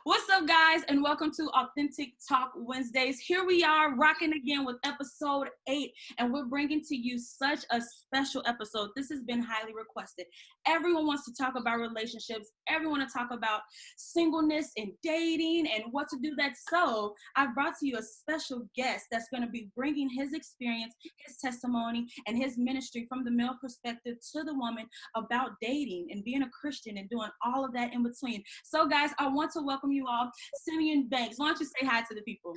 What's up, guys, and welcome to Authentic Talk Wednesdays. Here we are rocking again with episode 8, and we're bringing to you such a special episode. This has been highly requested. Everyone wants to talk about relationships. Everyone wants to talk about singleness and dating and what to do that. So I've brought to you a special guest that's going to be bringing his experience, his testimony, and his ministry from the male perspective to the woman about dating and being a Christian and doing all of that in between. So, guys, I want to welcome you all, Simeon Banks. Why don't you say hi to the people?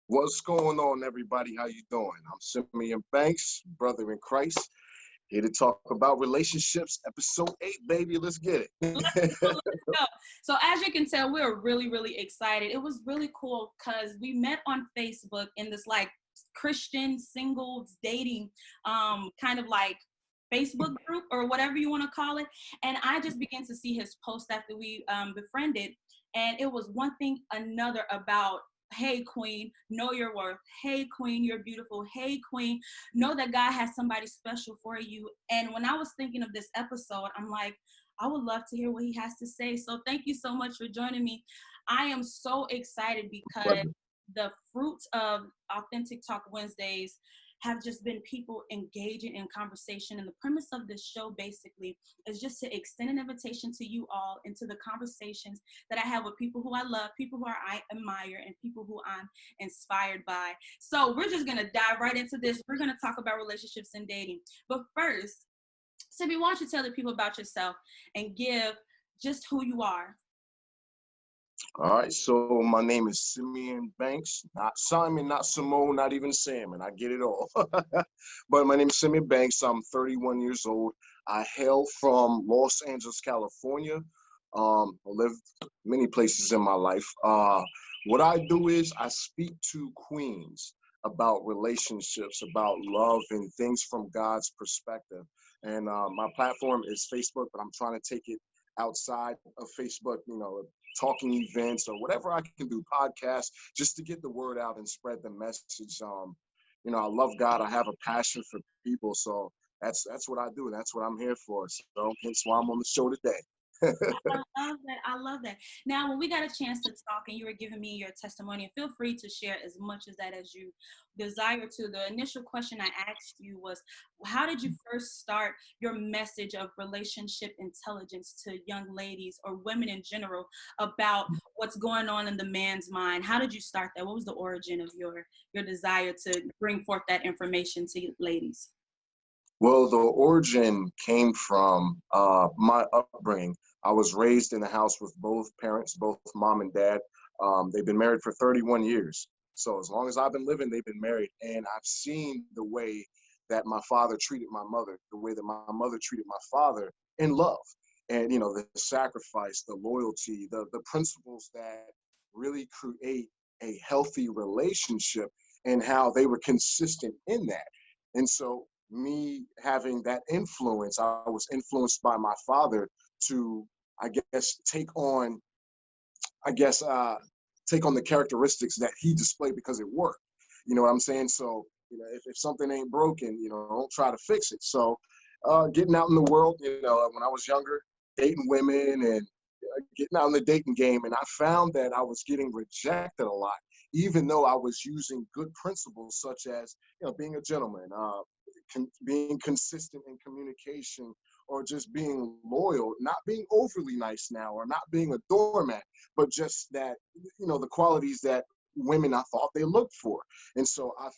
What's going on, everybody? How you doing? I'm Simeon Banks, brother in Christ, here to talk about relationships. Episode 8, baby. Let's get it. Let's go. So as you can tell, we're really excited. It was really cool because we met on Facebook in this like Christian singles dating kind of like Facebook group or whatever you want to call it. And I just began to see his post after we befriended. And it was one thing another about, hey, queen, know your worth. Hey, queen, you're beautiful. Hey, queen, know that God has somebody special for you. And when I was thinking of this episode, I'm like, I would love to hear what he has to say. So thank you so much for joining me. I am so excited because the fruits of Authentic Talk Wednesdays have just been people engaging in conversation. And the premise of this show basically is just to extend an invitation to you all into the conversations that I have with people who I love, people who I admire, and people who I'm inspired by. So we're just gonna dive right into this. We're gonna talk about relationships and dating. But first, Sibby, why don't you tell the people about yourself and give just who you are? All right, so my name is Simeon Banks, not Simon, not Simone, not even Salmon. I get it all. But my name is Simeon Banks. I'm 31 years old. I hail from Los Angeles, California. I lived many places in my life. What I do is I speak to queens about relationships, about love, and things from God's perspective. And my platform is Facebook, but I'm trying to take it outside of Facebook, talking events or whatever I can do, podcasts, just to get the word out and spread the message. I love God. I have a passion for people. So that's what I do. And that's what I'm here for. So hence why I'm on the show today. I love that. Now, when we got a chance to talk and you were giving me your testimony, feel free to share as much of that as you desire to. The initial question I asked you was, how did you first start your message of relationship intelligence to young ladies or women in general about what's going on in the man's mind? How did you start that? What was the origin of your desire to bring forth that information to ladies? Well, the origin came from my upbringing. I was raised in a house with both parents, both mom and dad. They've been married for 31 years. So as long as I've been living, they've been married. And I've seen the way that my father treated my mother, the way that my mother treated my father in love. And, the sacrifice, the loyalty, the principles that really create a healthy relationship and how they were consistent in that. And so me having that influence, I was influenced by my father to, take on the characteristics that he displayed because it worked. You know what I'm saying? So, if something ain't broken, don't try to fix it. So, getting out in the world, when I was younger, dating women and getting out in the dating game, and I found that I was getting rejected a lot, even though I was using good principles such as, being a gentleman, being consistent in communication, or just being loyal, not being overly nice now, or not being a doormat, but just that, the qualities that women I thought they looked for. And so I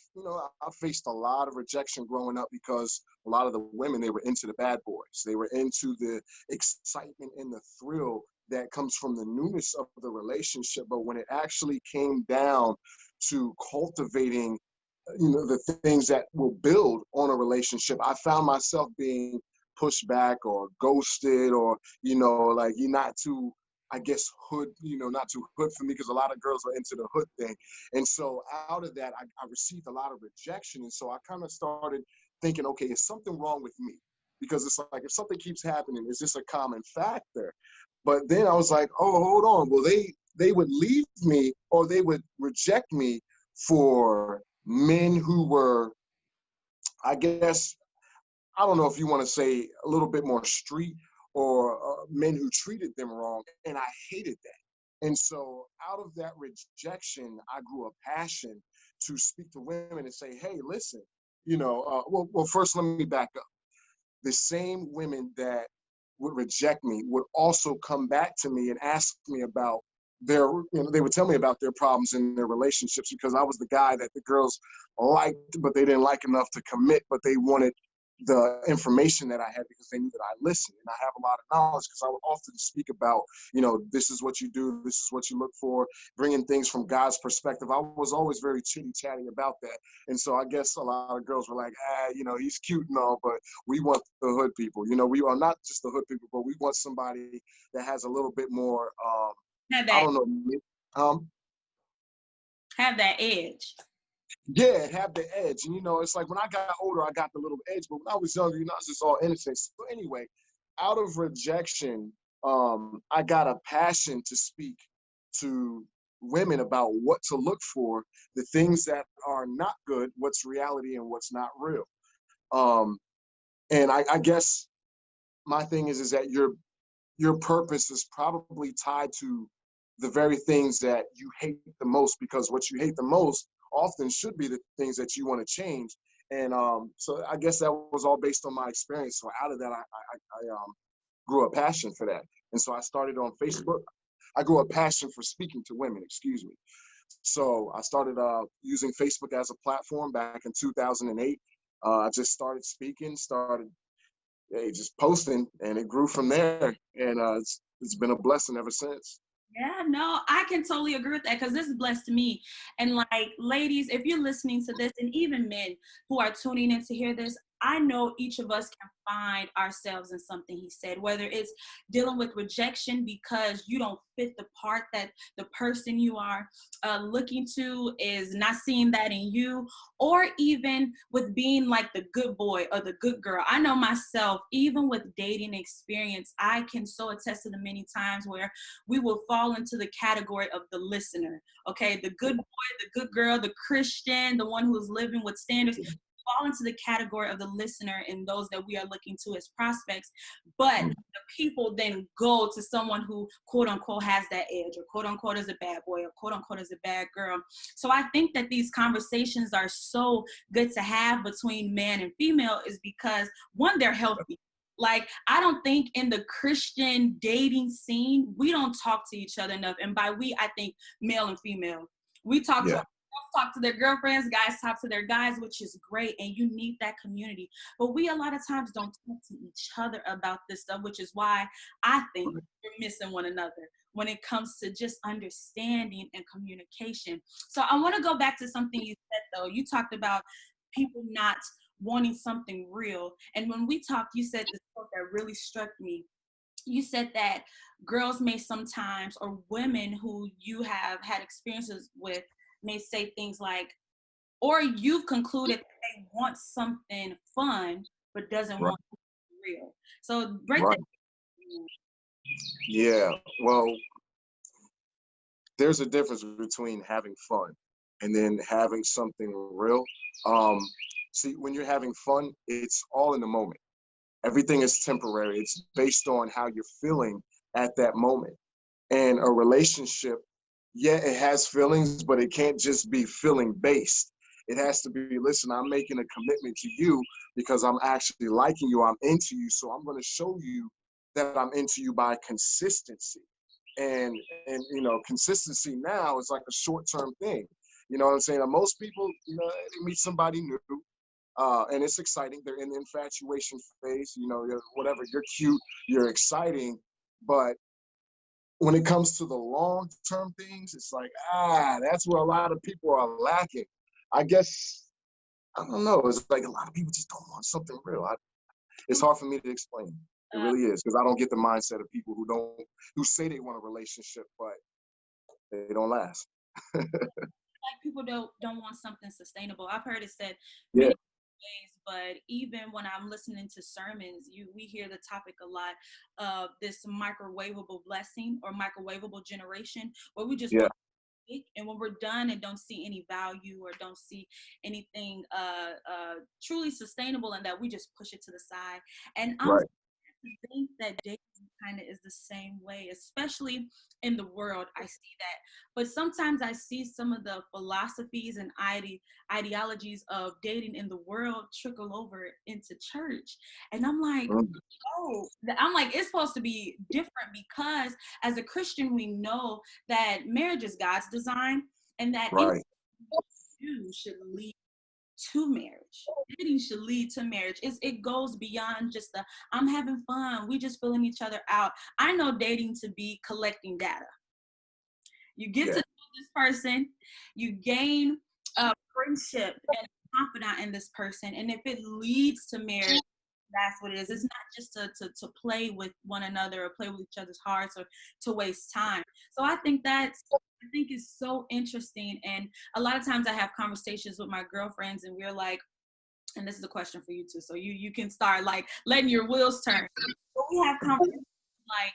faced a lot of rejection growing up because a lot of the women, they were into the bad boys. They were into the excitement and the thrill that comes from the newness of the relationship. But when it actually came down to cultivating the things that will build on a relationship, I found myself being pushed back or ghosted, or, like, you're not too, hood, not too hood for me, because a lot of girls are into the hood thing. And so out of that, I received a lot of rejection. And so I kind of started thinking, okay, is something wrong with me? Because it's like, if something keeps happening, is this a common factor? But then I was like, oh, hold on. Well, they would leave me, or they would reject me for men who were, I don't know if you want to say a little bit more street, or men who treated them wrong. And I hated that. And so out of that rejection, I grew a passion to speak to women and say, hey, listen, well, first, let me back up. The same women that would reject me would also come back to me and ask me about they would tell me about their problems in their relationships, because I was the guy that the girls liked, but they didn't like enough to commit, but they wanted the information that I had because they knew that I listened and I have a lot of knowledge, because I would often speak about, this is what you do, this is what you look for, bringing things from God's perspective. I was always very chitty chatty about that. And so I guess a lot of girls were like, he's cute and all, but we want the hood people. We are not just the hood people, but we want somebody that has a little bit more, Have I that, don't know, have that edge. yeah, have the edge. And it's like when I got older, I got the little edge, but when I was younger, it's just all innocent. So anyway, out of rejection, I got a passion to speak to women about what to look for, the things that are not good, what's reality and what's not real. And I guess my thing is that your purpose is probably tied to the very things that you hate the most, because what you hate the most often should be the things that you want to change. And so I guess that was all based on my experience. So out of that, I grew a passion for that. And so I started on Facebook. I grew a passion for speaking to women, excuse me. So I started using Facebook as a platform back in 2008. I just started speaking, just posting, and it grew from there. And it's been a blessing ever since. Yeah, no, I can totally agree with that, because this blessed me. And like, ladies, if you're listening to this, and even men who are tuning in to hear this, I know each of us can find ourselves in something he said, whether it's dealing with rejection because you don't fit the part that the person you are looking to is not seeing that in you, or even with being like the good boy or the good girl. I know myself, even with dating experience, I can so attest to the many times where we will fall into the category of the listener. Okay, the good boy, the good girl, the Christian, the one who's living with standards, fall into the category of the listener and those that we are looking to as prospects. But the people then go to someone who quote unquote has that edge, or quote unquote is a bad boy, or quote unquote is a bad girl. So I think that these conversations are so good to have between man and female, is because one, they're healthy. Like, I don't think in the Christian dating scene, we don't talk to each other enough. And by we, I think male and female. We talk to talk to their girlfriends, guys talk to their guys, which is great, and you need that community. But we a lot of times don't talk to each other about this stuff, which is why I think we're missing one another when it comes to just understanding and communication. So I want to go back to something you said, though. You talked about people not wanting something real. And when we talked, you said this quote that really struck me. You said that girls may sometimes, or women who you have had experiences with, may say things like, or you've concluded that they want something fun but doesn't want something real. So break that. Yeah, well, there's a difference between having fun and then having something real. See, when you're having fun, it's all in the moment. Everything is temporary. It's based on how you're feeling at that moment. And a relationship, yeah, it has feelings, but it can't just be feeling based. It has to be, listen, I'm making a commitment to you because I'm actually liking you. I'm into you. So I'm going to show you that I'm into you by consistency. And consistency now is like a short-term thing. You know what I'm saying? And most people, they meet somebody new, and it's exciting. They're in the infatuation phase. Whatever. You're cute. You're exciting. But when it comes to the long-term things, it's like, that's where a lot of people are lacking. I guess, I don't know. It's like a lot of people just don't want something real. It's hard for me to explain. It really is, because I don't get the mindset of people who say they want a relationship, but they don't last. Like, people don't want something sustainable. I've heard it said Yeah. many ways, but even when I'm listening to sermons, we hear the topic a lot of this microwavable blessing or microwavable generation, where we just and when we're done and don't see any value or don't see anything truly sustainable, and that we just push it to the side. And I'm think that dating kind of is the same way, especially in the world. I see that. But sometimes I see some of the philosophies and ideologies of dating in the world trickle over into church. And I'm like, Mm, oh, I'm like, it's supposed to be different because as a Christian, we know that marriage is God's design and that anything right. you do should lead to marriage. Dating should lead to marriage. It goes beyond just the I'm having fun. We just filling each other out. I know dating to be collecting data. You get to Yeah. know this person, you gain a friendship and confidant in this person, and if it leads to marriage, that's what it is. It's not just to play with one another or play with each other's hearts or to waste time. So I think it's so interesting. And a lot of times I have conversations with my girlfriends and we're like, and this is a question for you too. So you can start like letting your wheels turn. But we have conversations like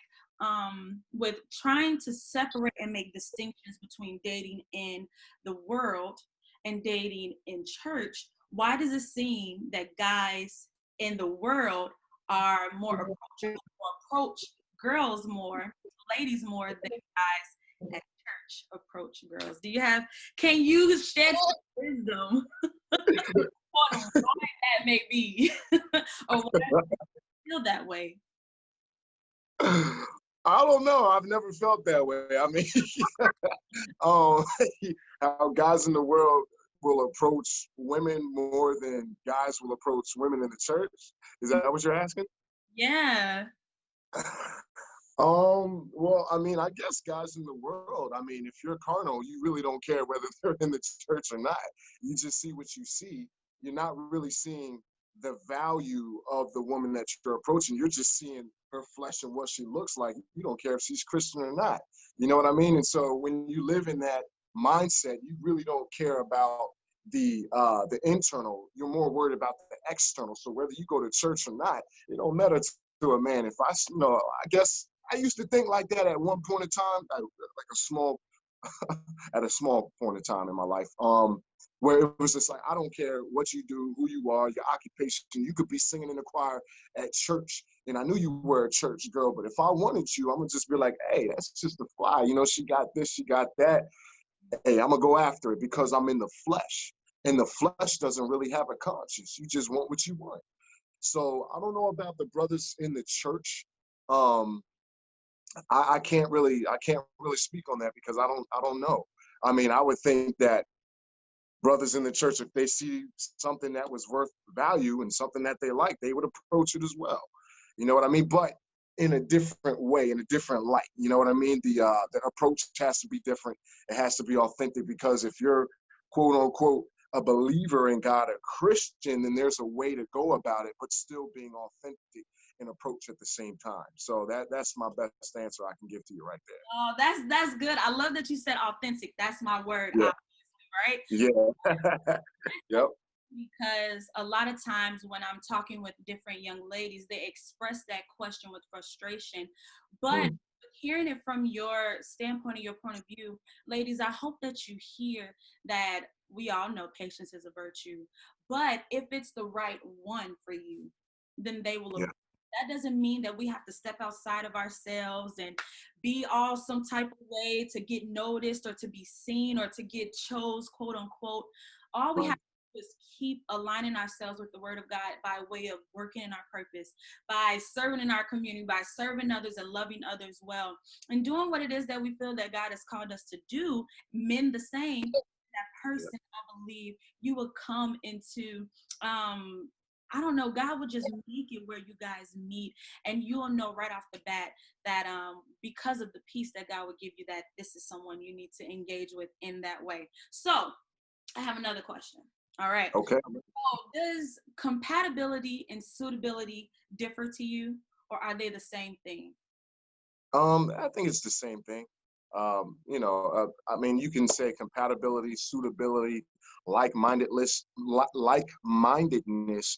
with trying to separate and make distinctions between dating in the world and dating in church. Why does it seem that guys in the world are more approachable, or approach girls more, ladies more than guys at church approach girls? Can you shed some wisdom on why that may be or why I feel that way? I don't know. I've never felt that way. I mean, um, how guys in the world will approach women more than guys will approach women in the church. Is that what you're asking? Yeah. Well, I mean, I guess guys in the world, I mean, if you're carnal, you really don't care whether they're in the church or not. You just see what you see. You're not really seeing the value of the woman that you're approaching. You're just seeing her flesh and what she looks like. You don't care if she's Christian or not. You know what I mean? And so when you live in that mindset, you really don't care about the internal. You're more worried about the external. So whether you go to church or not, it don't matter to a man. If I, you know, I guess I used to think like that at one point in time, like a small, at a small point in time in my life, where it was just like, I don't care what you do, who you are, your occupation. You could be singing in the choir at church, and I knew you were a church girl, but if I wanted you, I'm gonna just be like, hey, that's just a fly. You know, she got this, she got that. Hey, I'm gonna go after it because I'm in the flesh, and the flesh doesn't really have a conscience. You just want what you want. So I don't know about the brothers in the church. Um, I can't really speak on that because I don't know. I mean, I would think that brothers in the church, if they see something that was worth value and something that they like, they would approach it as well. You know what I mean? But in a different way, in a different light. You know what I mean? The approach has to be different. It has to be authentic because if you're quote unquote a believer in God, a Christian, then there's a way to go about it, but still being authentic and approach at the same time. So that's my best answer I can give to you right there. Oh, that's good. I love that you said authentic. That's my word, Yeah. right? Yeah. Yep. Because a lot of times when I'm talking with different young ladies, they express that question with frustration. But Mm. hearing it from your standpoint or your point of view, ladies, I hope that you hear that we all know patience is a virtue. But if it's the right one for you, then they will. Yeah. That doesn't mean that we have to step outside of ourselves and be all some type of way to get noticed or to be seen or to get chose, quote unquote. All we have Right. to do is keep aligning ourselves with the word of God by way of working in our purpose, by serving in our community, by serving others and loving others well, and doing what it is that we feel that God has called us to do, men the same. That person, Yeah. I believe, you will come into I don't know, God will just make it where you guys meet, and you'll know right off the bat that because of the peace that God will give you, that this is someone you need to engage with in that way. So I have another question. All right. Okay. So does compatibility and suitability differ to you, or are they the same thing? I think it's the same thing. I mean, you can say compatibility, suitability, like-mindedness,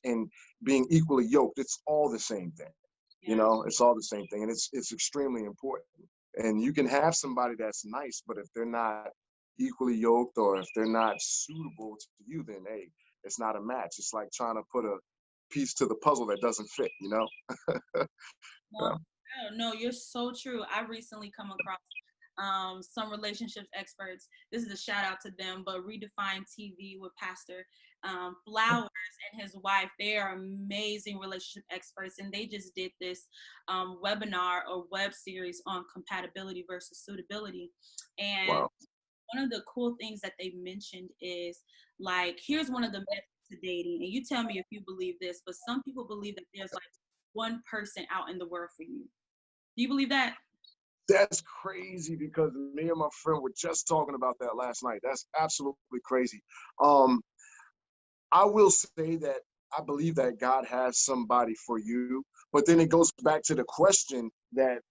and being equally yoked. It's all the same thing. You Yeah. know, it's all the same thing, and it's extremely important. And you can have somebody that's nice, but if they're not equally yoked or if they're not suitable to you, then hey, it's not a match. It's like trying to put piece to the puzzle that doesn't fit, you know? No, no, you're so true. I recently come across some relationships experts. This is a shout out to them, but Redefine TV with Pastor Flowers and his wife. They are amazing relationship experts, and they just did this webinar or web series on compatibility versus suitability. And Wow. one of the cool things that they mentioned is, like, here's one of the myths to dating, and you tell me if you believe this, but some people believe that there's like one person out in the world for you. Do you believe that? That's crazy because me and my friend were just talking about that last night. That's absolutely crazy. Um, I will say that I believe that God has somebody for you, but then it goes back to the question that,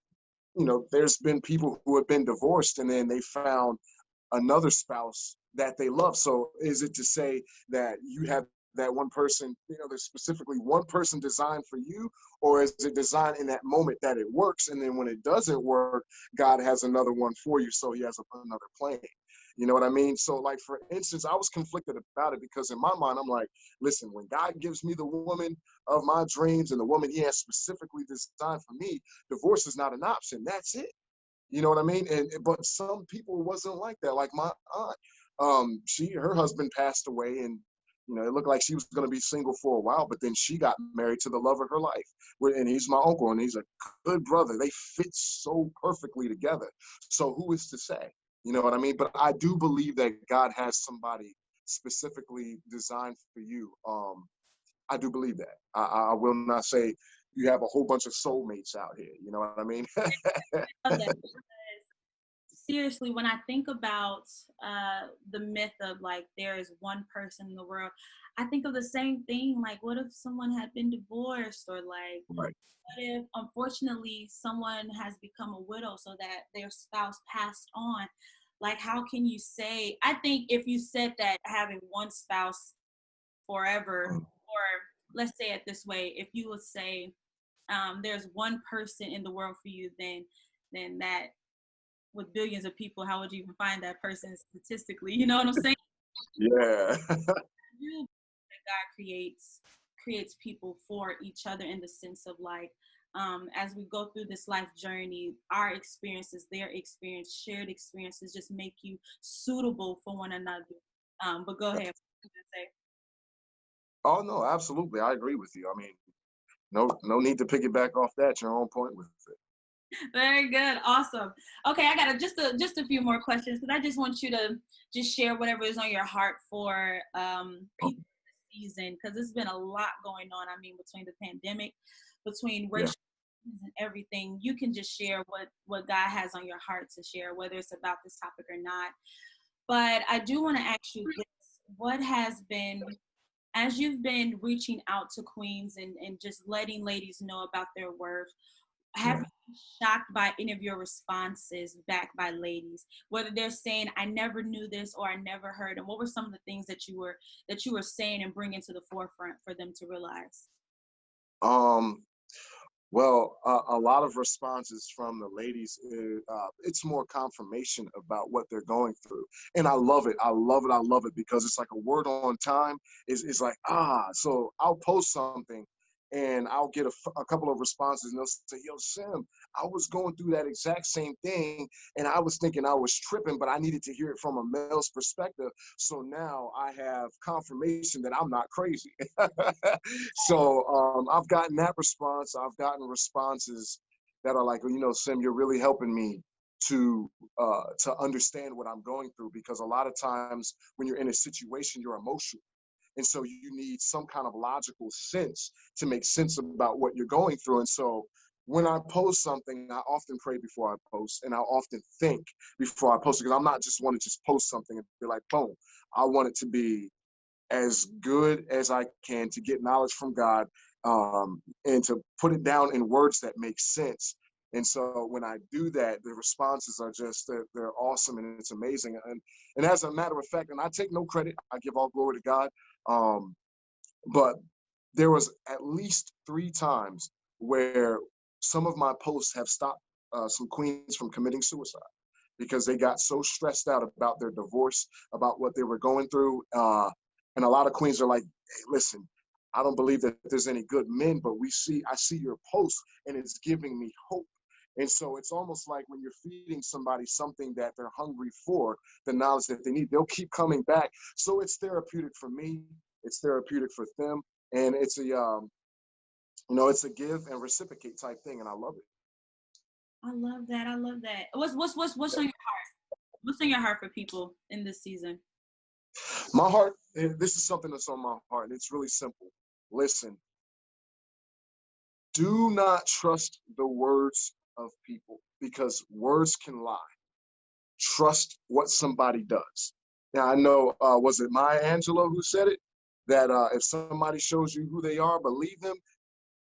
you know, there's been people who have been divorced and then they found another spouse that they love. So is it to say that you have that one person, you know, there's specifically one person designed for you, or is it designed in that moment that it works, and then when it doesn't work, God has another one for you, so he has another plan? You know what I mean? So like, for instance, I was conflicted about it because in my mind, I'm like, listen, when God gives me the woman of my dreams and the woman he has specifically designed for me, divorce is not an option. That's it. You know what I mean? And but some people wasn't like that. Like my aunt, her husband passed away, and you know, it looked like she was going to be single for a while. But then she got married to the love of her life, and he's my uncle, and he's a good brother. They fit so perfectly together. So who is to say? You know what I mean? But I do believe that God has somebody specifically designed for you. I do believe that. I will not say you have a whole bunch of soulmates out here. You know what I mean? I love that. Seriously, when I think about the myth of like there is one person in the world, I think of the same thing. Like, what if someone had been divorced, or like, Right. what if unfortunately someone has become a widow so that their spouse passed on? Like, how can you say? I think if you said that having one spouse forever, or let's say it this way, if you would say there's one person in the world for you, then that, with billions of people, how would you even find that person statistically? You know what I'm saying? Yeah. You that God creates people for each other, in the sense of like, as we go through this life journey, our experiences, their experience, shared experiences just make you suitable for one another. But go ahead. Oh no, absolutely. I agree with you. I mean, no need to piggyback off that. Your own point with it. Very good. Awesome. Okay, I got just a few more questions, because I just want you to just share whatever is on your heart for people this season, because there's been a lot going on. I mean, between the pandemic, between Yeah. racial and everything, you can just share what God has on your heart to share, whether it's about this topic or not. But I do want to ask you this: what has been, as you've been reaching out to queens and just letting ladies know about their worth, have Yeah. you been shocked by any of your responses back by ladies, whether they're saying I never knew this or I never heard, and what were some of the things that you were saying and bringing to the forefront for them to realize? Um. Well, a lot of responses from the ladies, it's more confirmation about what they're going through. And I love it. I love it. I love it because it's like a word on time is like, so I'll post something and I'll get a couple of responses and they'll say, yo, Sim, I was going through that exact same thing and I was thinking I was tripping, but I needed to hear it from a male's perspective. So now I have confirmation that I'm not crazy. So I've gotten that response. I've gotten responses that are like, you know, Sim, you're really helping me to understand what I'm going through, because a lot of times when you're in a situation, you're emotional. And so you need some kind of logical sense to make sense about what you're going through. And so when I post something, I often pray before I post, and I often think before I post it, because I'm not just want to just post something and be like, boom. I want it to be as good as I can to get knowledge from God, and to put it down in words that make sense. And so when I do that, the responses are just, they're awesome and it's amazing. And as a matter of fact, and I take no credit, I give all glory to God. Um, but there was at least 3 times where some of my posts have stopped some queens from committing suicide because they got so stressed out about their divorce, about what they were going through. And a lot of queens are like, hey, listen, I don't believe that there's any good men, but I see your post and it's giving me hope. And so it's almost like when you're feeding somebody something that they're hungry for, the knowledge that they need, they'll keep coming back. So it's therapeutic for me. It's therapeutic for them. And it's it's a give and reciprocate type thing. And I love it. I love that. I love that. What's on your heart? What's on your heart for people in this season? My heart, this is something that's on my heart. It's really simple. Listen, do not trust the words of people because words can lie. Trust what somebody does. Now, I know, was it Maya Angelou who said it? That if somebody shows you who they are, believe them.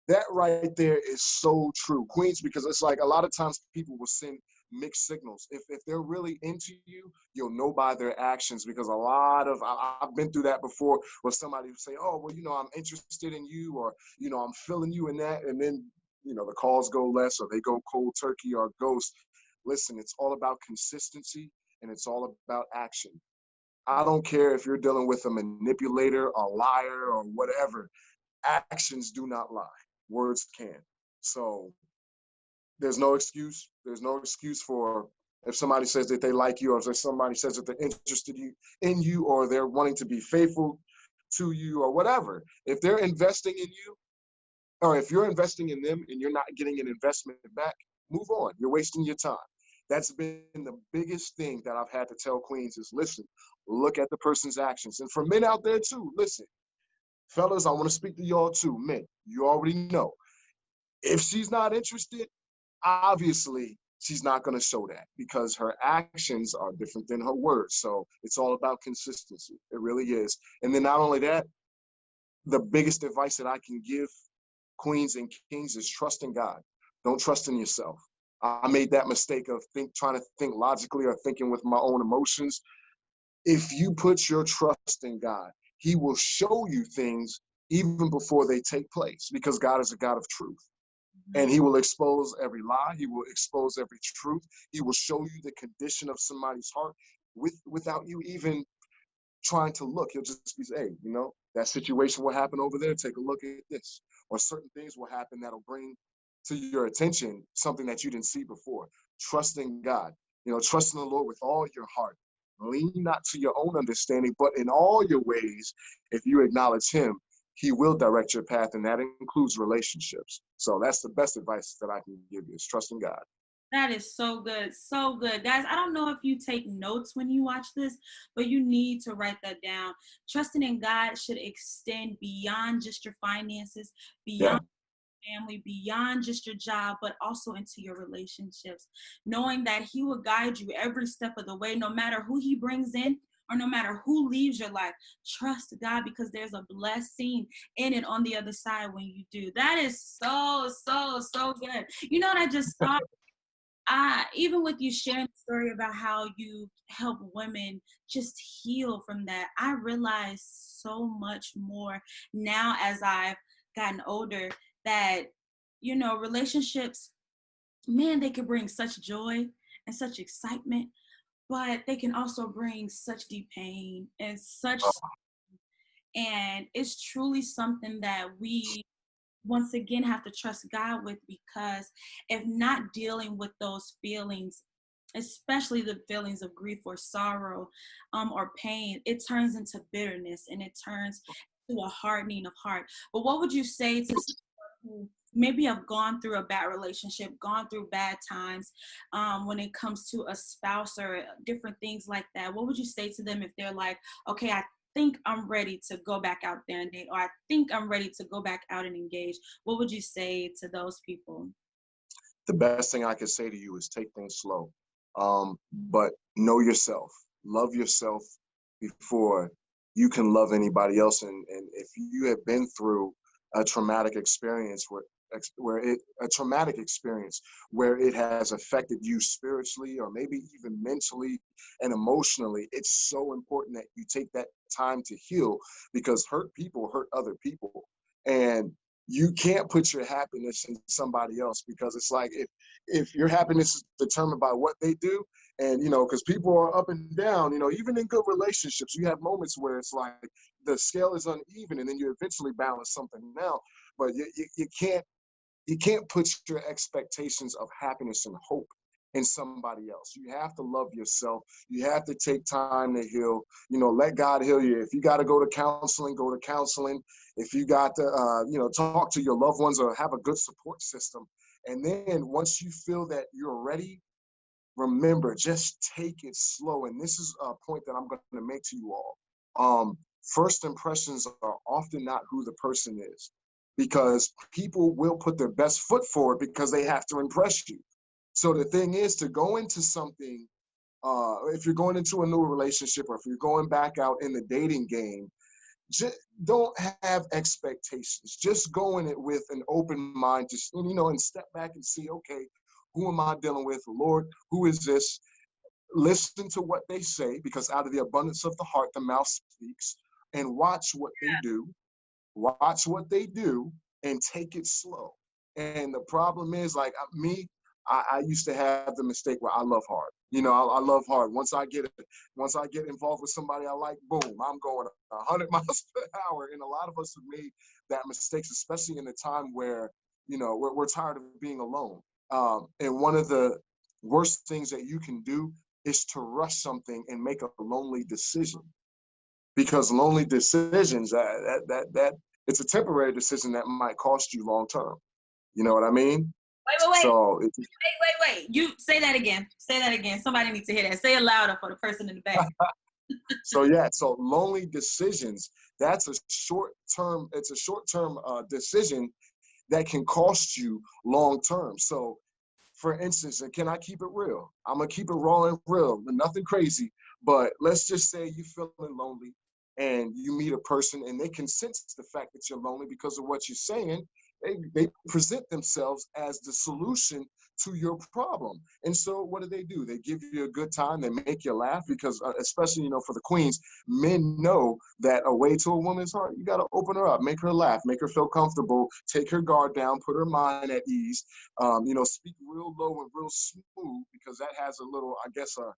That right there is so true, Queens, because it's like a lot of times people will send mixed signals. If they're really into you, you'll know by their actions, because I've been through that before, where somebody would say, oh, well, I'm interested in you, or, I'm feeling you in that. And then, the calls go less, or they go cold turkey or ghost. Listen, it's all about consistency and it's all about action. I don't care if you're dealing with a manipulator, a liar, or whatever. Actions do not lie. Words can. So there's no excuse. There's no excuse for if somebody says that they like you, or if somebody says that they're interested in you, or they're wanting to be faithful to you, or whatever. If they're investing in you, or if you're investing in them and you're not getting an investment back, move on. You're wasting your time. That's been the biggest thing that I've had to tell Queens is, listen, look at the person's actions. And for men out there too, listen, fellas, I want to speak to y'all too. Men, you already know. If she's not interested, obviously she's not going to show that, because her actions are different than her words. So it's all about consistency. It really is. And then not only that, the biggest advice that I can give Queens and Kings is trust in God. Don't trust in yourself. I made that mistake of trying to think logically or thinking with my own emotions. If you put your trust in God, he will show you things even before they take place, because God is a God of truth. And he will expose every lie. He will expose every truth. He will show you the condition of somebody's heart without you even trying to look. He'll just be, hey, that situation will happen over there. Take a look at this. Or certain things will happen that'll bring to your attention something that you didn't see before. Trust in God. Trust in the Lord with all your heart. Lean not to your own understanding, but in all your ways, if you acknowledge him, he will direct your path, and that includes relationships. So that's the best advice that I can give you, is trust in God. That is so good. So good. Guys, I don't know if you take notes when you watch this, but you need to write that down. Trusting in God should extend beyond just your finances, beyond family, beyond just your job, but also into your relationships. Knowing that he will guide you every step of the way, no matter who he brings in or no matter who leaves your life. Trust God, because there's a blessing in it on the other side when you do. That is so, so, so good. You know what I just thought? Even with you sharing the story about how you help women just heal from that, I realize so much more now as I've gotten older that, relationships, man, they can bring such joy and such excitement, but they can also bring such deep pain and and it's truly something that we once again have to trust God with, because if not dealing with those feelings, especially the feelings of grief or sorrow or pain, it turns into bitterness and it turns to a hardening of heart. But what would you say to someone who maybe have gone through a bad relationship, gone through bad times when it comes to a spouse or different things like that? What would you say to them if they're like, okay, I think I'm ready to go back out there and date, or I think I'm ready to go back out and engage? What would you say to those people? The best thing I could say to you is take things slow, but know yourself, love yourself before you can love anybody else. And if you have been through a traumatic experience a traumatic experience where it has affected you spiritually or maybe even mentally and emotionally, it's so important that you take that time to heal, because hurt people hurt other people. And you can't put your happiness in somebody else, because it's like if your happiness is determined by what they do, and because people are up and down, even in good relationships, you have moments where it's like the scale is uneven, and then you eventually balance something out. But you can't put your expectations of happiness and hope in somebody else. You have to love yourself. You have to take time to heal. Let God heal you. If you got to go to counseling, go to counseling. If you got to, talk to your loved ones or have a good support system. And then once you feel that you're ready, remember, just take it slow. And this is a point that I'm going to make to you all. First impressions are often not who the person is, because people will put their best foot forward because they have to impress you. So the thing is to go into something, if you're going into a new relationship, or if you're going back out in the dating game, just don't have expectations. Just go in it with an open mind, just, and step back and see, okay, who am I dealing with? Lord, who is this? Listen to what they say, because out of the abundance of the heart, the mouth speaks, and watch what they do. Watch what they do and take it slow. And the problem is, like me, I used to have the mistake where I love hard. I love hard. Once I get involved with somebody I like, boom, I'm going 100 miles per hour. And a lot of us have made that mistakes, especially in the time where, we're tired of being alone. And one of the worst things that you can do is to rush something and make a lonely decision, because lonely decisions, that it's a temporary decision that might cost you long term. You know what I mean? Wait. So Wait. You say that again. Say that again. Somebody needs to hear that. Say it louder for the person in the back. So lonely decisions, that's a short-term decision that can cost you long term. So for instance, and can I keep it real? I'm gonna keep it raw and real, nothing crazy. But let's just say you're feeling lonely and you meet a person and they can sense the fact that you're lonely because of what you're saying. They present themselves as the solution to your problem. And so what do? They give you a good time. They make you laugh, because especially, for the queens, men know that a way to a woman's heart, you got to open her up, make her laugh, make her feel comfortable, take her guard down, put her mind at ease, speak real low and real smooth, because that has a little, I guess, a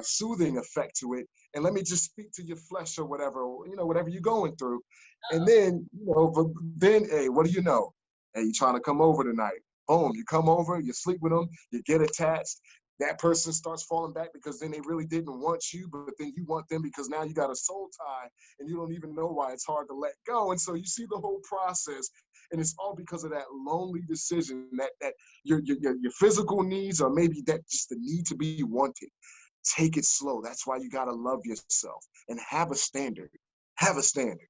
soothing effect to it. And let me just speak to your flesh or whatever, whatever you're going through. And then, hey, what do you know? Hey, you trying to come over tonight? Boom, you come over, you sleep with them, you get attached. That person starts falling back because then they really didn't want you, but then you want them because now you got a soul tie and you don't even know why it's hard to let go. And so you see the whole process, and it's all because of that lonely decision, that your physical needs, or maybe that just the need to be wanted. Take it slow. That's why you got to love yourself and have a standard. Have a standard.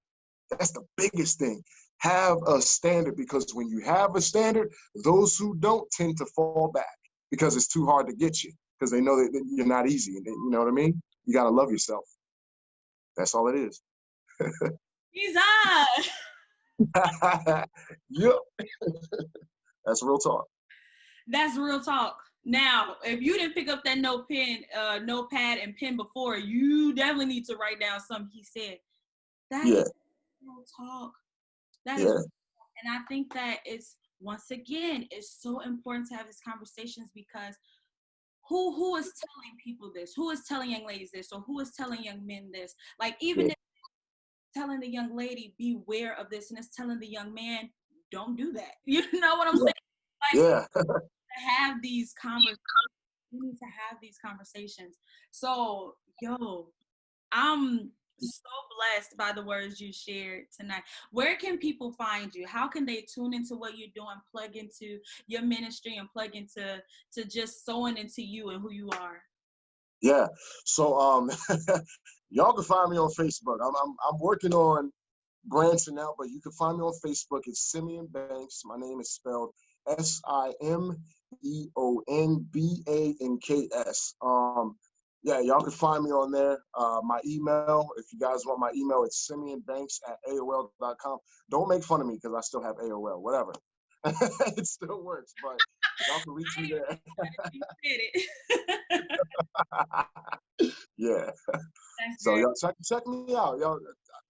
That's the biggest thing. Have a standard, because when you have a standard, those who don't tend to fall back because it's too hard to get you, because they know that you're not easy. And you know what I mean? You got to love yourself. That's all it is. Jesus. Yep. That's real talk. That's real talk. Now, if you didn't pick up that notepad and pen before, you definitely need to write down something he said. That is real talk. That is, and I think that once again, it's so important to have these conversations, because who is telling people this? Who is telling young ladies this? Or who is telling young men this? Like, even if telling the young lady, beware of this, and it's telling the young man, don't do that. You know what I'm saying? Like, to have these conversations. We need to have these conversations. So, I'm so blessed by the words you shared tonight. Where can people find you? How can they tune into what you're doing, plug into your ministry, and plug into just sowing into you and who you are? Yeah. So y'all can find me on Facebook. I'm working on branching out, but you can find me on Facebook. It's Simeon Banks. My name is spelled SIMEONBANKS. Yeah, y'all can find me on there. My email, if you guys want my email, it's SimeonBanks@AOL.com. Don't make fun of me because I still have AOL, whatever. It still works, but y'all can reach me there. You said it. Yeah. So y'all check me out. Y'all,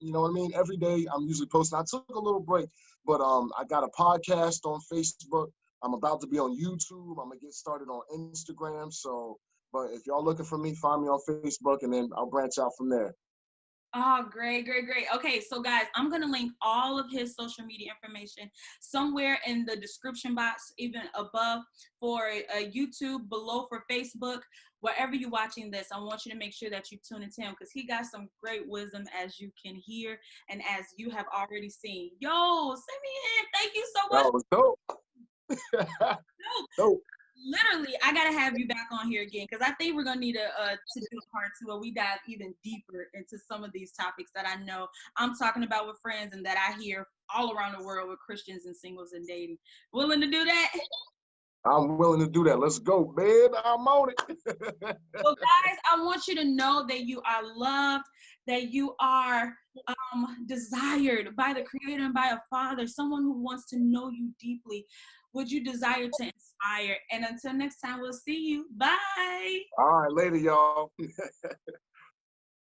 You know what I mean? Every day I'm usually posting. I took a little break, but I got a podcast on Facebook. I'm about to be on YouTube. I'm gonna get started on Instagram. So, but if y'all looking for me, find me on Facebook, and then I'll branch out from there. Oh, great, great, great. Okay, so guys, I'm going to link all of his social media information somewhere in the description box, even above for YouTube, below for Facebook. Wherever you're watching this, I want you to make sure that you tune into him because he got some great wisdom, as you can hear and as you have already seen. Yo, Simeon, thank you so much. That was dope. Dope. Literally, I gotta have you back on here again because I think we're gonna need to do a part 2 where we dive even deeper into some of these topics that I know I'm talking about with friends and that I hear all around the world with Christians and singles and dating. Willing to do that? I'm willing to do that. Let's go, babe. I'm on it. Well, guys, I want you to know that you are loved, that you are desired by the Creator and by a Father, someone who wants to know you deeply. Would you desire to inspire? And until next time, we'll see you. Bye. All right, later, y'all.